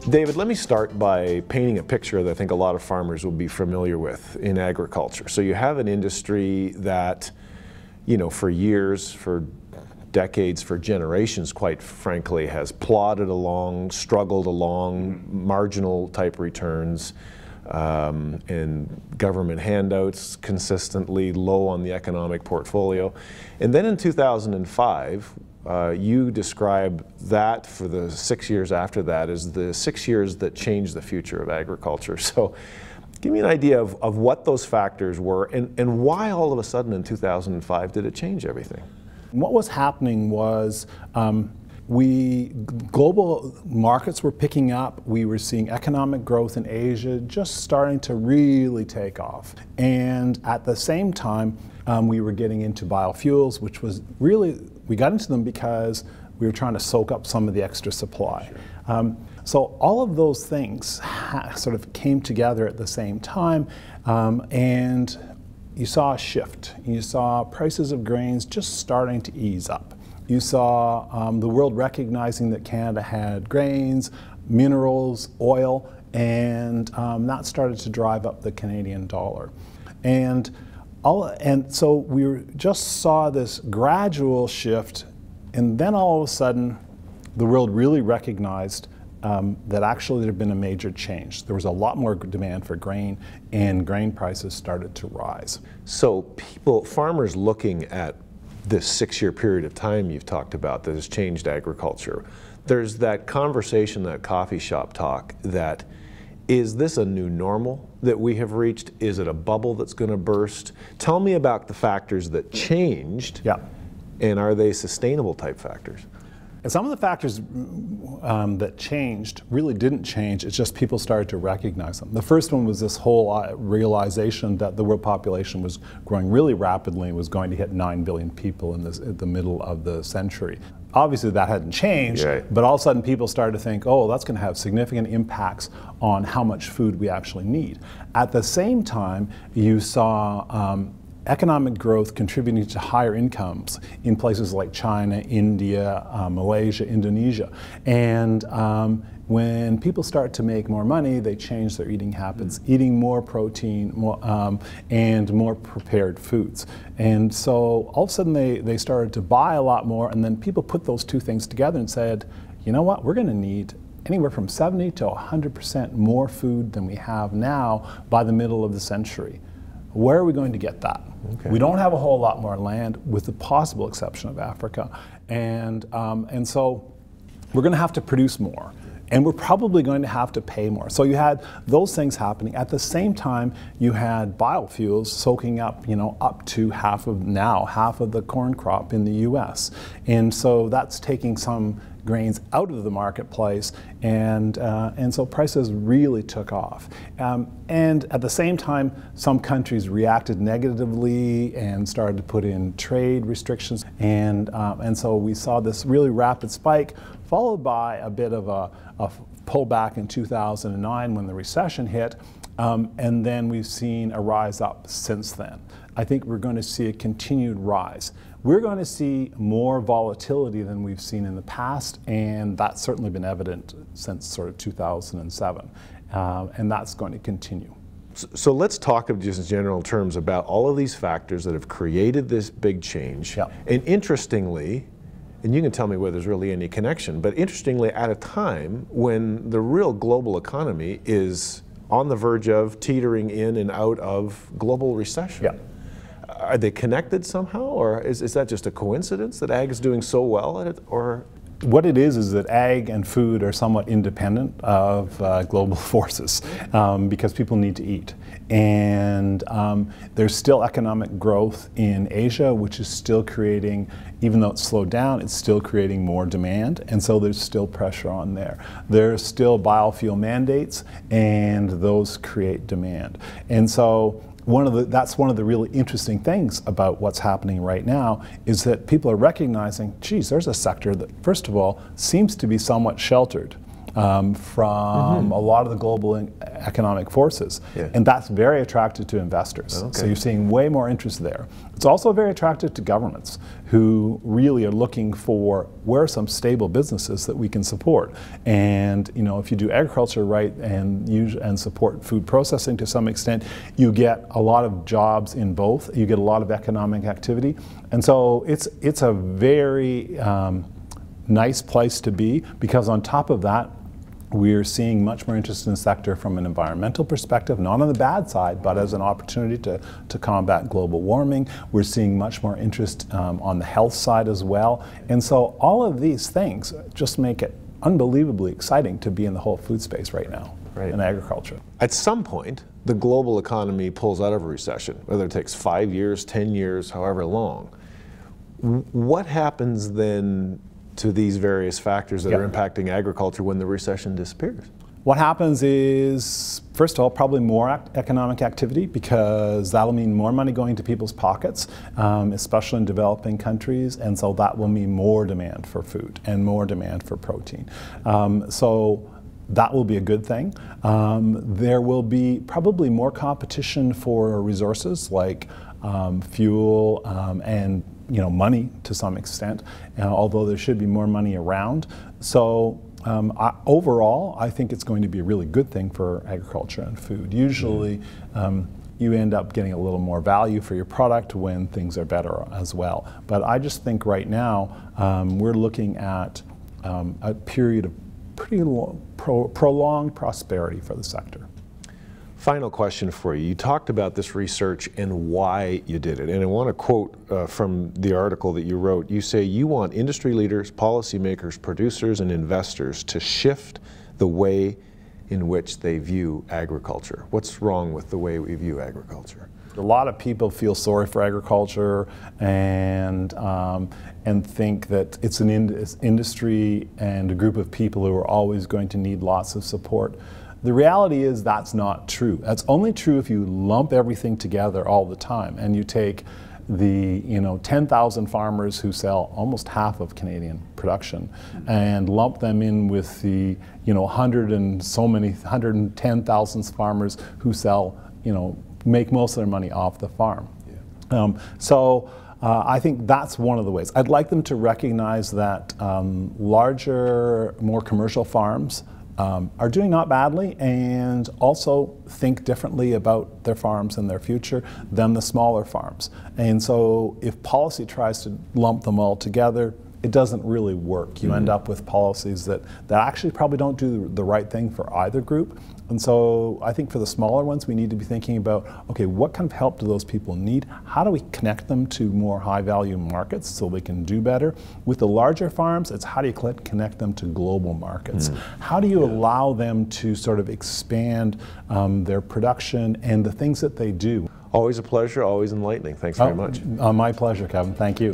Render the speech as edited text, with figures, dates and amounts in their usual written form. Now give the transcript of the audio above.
David, let me start by painting a picture that I think a lot of farmers will be familiar with in agriculture. So you have an industry that, for years, for decades, for generations, quite frankly, has plodded along, struggled along, marginal type returns, and government handouts consistently low on the economic portfolio. And then in 2005, you describe that for the 6 years after that as the 6 years that changed the future of agriculture. So give me an idea of what those factors were and why all of a sudden in 2005 did it change everything? What was happening was global markets were picking up. We were seeing economic growth in Asia just starting to really take off. And at the same time, we were getting into biofuels, which was really, we got into them because we were trying to soak up some of the extra supply. Sure. So all of those things sort of came together at the same time, and you saw a shift. You saw prices of grains just starting to ease up. You saw the world recognizing that Canada had grains, minerals, oil, and that started to drive up the Canadian dollar. And so we just saw this gradual shift, and then all of a sudden, the world really recognized that actually there had been a major change. There was a lot more demand for grain, and grain prices started to rise. So farmers looking at this 6-year period of time you've talked about that has changed agriculture, there's that conversation, that coffee shop talk that, is this a new normal that we have reached? Is it a bubble that's going to burst? Tell me about the factors that changed, yeah, and are they sustainable type factors? And some of the factors that changed really didn't change, it's just people started to recognize them. The first one was this whole realization that the world population was growing really rapidly and was going to hit 9 billion people at the middle of the century. Obviously that hadn't changed, yeah, but all of a sudden people started to think, oh, that's going to have significant impacts on how much food we actually need. At the same time, you saw economic growth contributing to higher incomes in places like China, India, Malaysia, Indonesia. And when people start to make more money, they change their eating habits, eating more protein and more prepared foods. And so all of a sudden they started to buy a lot more, and then people put those two things together and said, you know what, we're going to need anywhere from 70 to 100% more food than we have now by the middle of the century. Where are we going to get that? Okay. We don't have a whole lot more land, with the possible exception of Africa, and so we're going to have to produce more, and we're probably going to have to pay more. So you had those things happening. At the same time, you had biofuels soaking up, up to half of the corn crop in the U.S., and so that's taking some grains out of the marketplace, and so prices really took off. And at the same time, some countries reacted negatively and started to put in trade restrictions, and so we saw this really rapid spike, followed by a bit of a pullback in 2009 when the recession hit, and then we've seen a rise up since then. I think we're going to see a continued rise. We're going to see more volatility than we've seen in the past, and that's certainly been evident since sort of 2007, and that's going to continue. So let's talk of just in general terms about all of these factors that have created this big change. Yeah. And interestingly, and you can tell me whether there's really any connection, but interestingly, at a time when the real global economy is on the verge of teetering in and out of global recession. Yeah. Are they connected somehow, or is that just a coincidence that ag is doing so well at it, or? What it is that ag and food are somewhat independent of global forces because people need to eat. And there's still economic growth in Asia, which is still creating, even though it's slowed down, it's still creating more demand, and so there's still pressure on there. There's still biofuel mandates, and those create demand. And so that's one of the really interesting things about what's happening right now, is that people are recognizing, geez, there's a sector that, first of all, seems to be somewhat sheltered. from a lot of the global economic forces. Yeah. And that's very attractive to investors. Okay. So you're seeing way more interest there. It's also very attractive to governments who really are looking for where are some stable businesses that we can support. And if you do agriculture right and support food processing to some extent, you get a lot of jobs in both. You get a lot of economic activity. And so it's a very nice place to be, because on top of that, we're seeing much more interest in the sector from an environmental perspective, not on the bad side, but as an opportunity to combat global warming. We're seeing much more interest on the health side as well. And so all of these things just make it unbelievably exciting to be in the whole food space right now, in agriculture. At some point, the global economy pulls out of a recession, whether it takes 5 years, 10 years, however long. What happens then to these various factors that are impacting agriculture when the recession disappears? What happens is, first of all, probably more economic activity, because that'll mean more money going to people's pockets, especially in developing countries, and so that will mean more demand for food and more demand for protein. So that will be a good thing. There will be probably more competition for resources like fuel and money to some extent, although there should be more money around. So overall, I think it's going to be a really good thing for agriculture and food. Usually, you end up getting a little more value for your product when things are better as well. But I just think right now, we're looking at a period of pretty prolonged prosperity for the sector. Final question for you. You talked about this research and why you did it. And I want to quote from the article that you wrote. You say you want industry leaders, policymakers, producers, and investors to shift the way in which they view agriculture. What's wrong with the way we view agriculture? A lot of people feel sorry for agriculture and think that it's an industry and a group of people who are always going to need lots of support. The reality is that's not true. That's only true if you lump everything together all the time and you take the 10,000 farmers who sell almost half of Canadian production and lump them in with the 110,000 farmers who sell make most of their money off the farm. I think that's one of the ways. I'd like them to recognize that larger, more commercial farms are doing not badly, and also think differently about their farms and their future than the smaller farms. And so if policy tries to lump them all together, it doesn't really work. You end up with policies that actually probably don't do the right thing for either group. And so I think for the smaller ones, we need to be thinking about, okay, what kind of help do those people need? How do we connect them to more high-value markets so they can do better? With the larger farms, it's how do you connect them to global markets? How do you allow them to sort of expand their production and the things that they do? Always a pleasure, always enlightening. Thanks very much. My pleasure, Kevin. Thank you.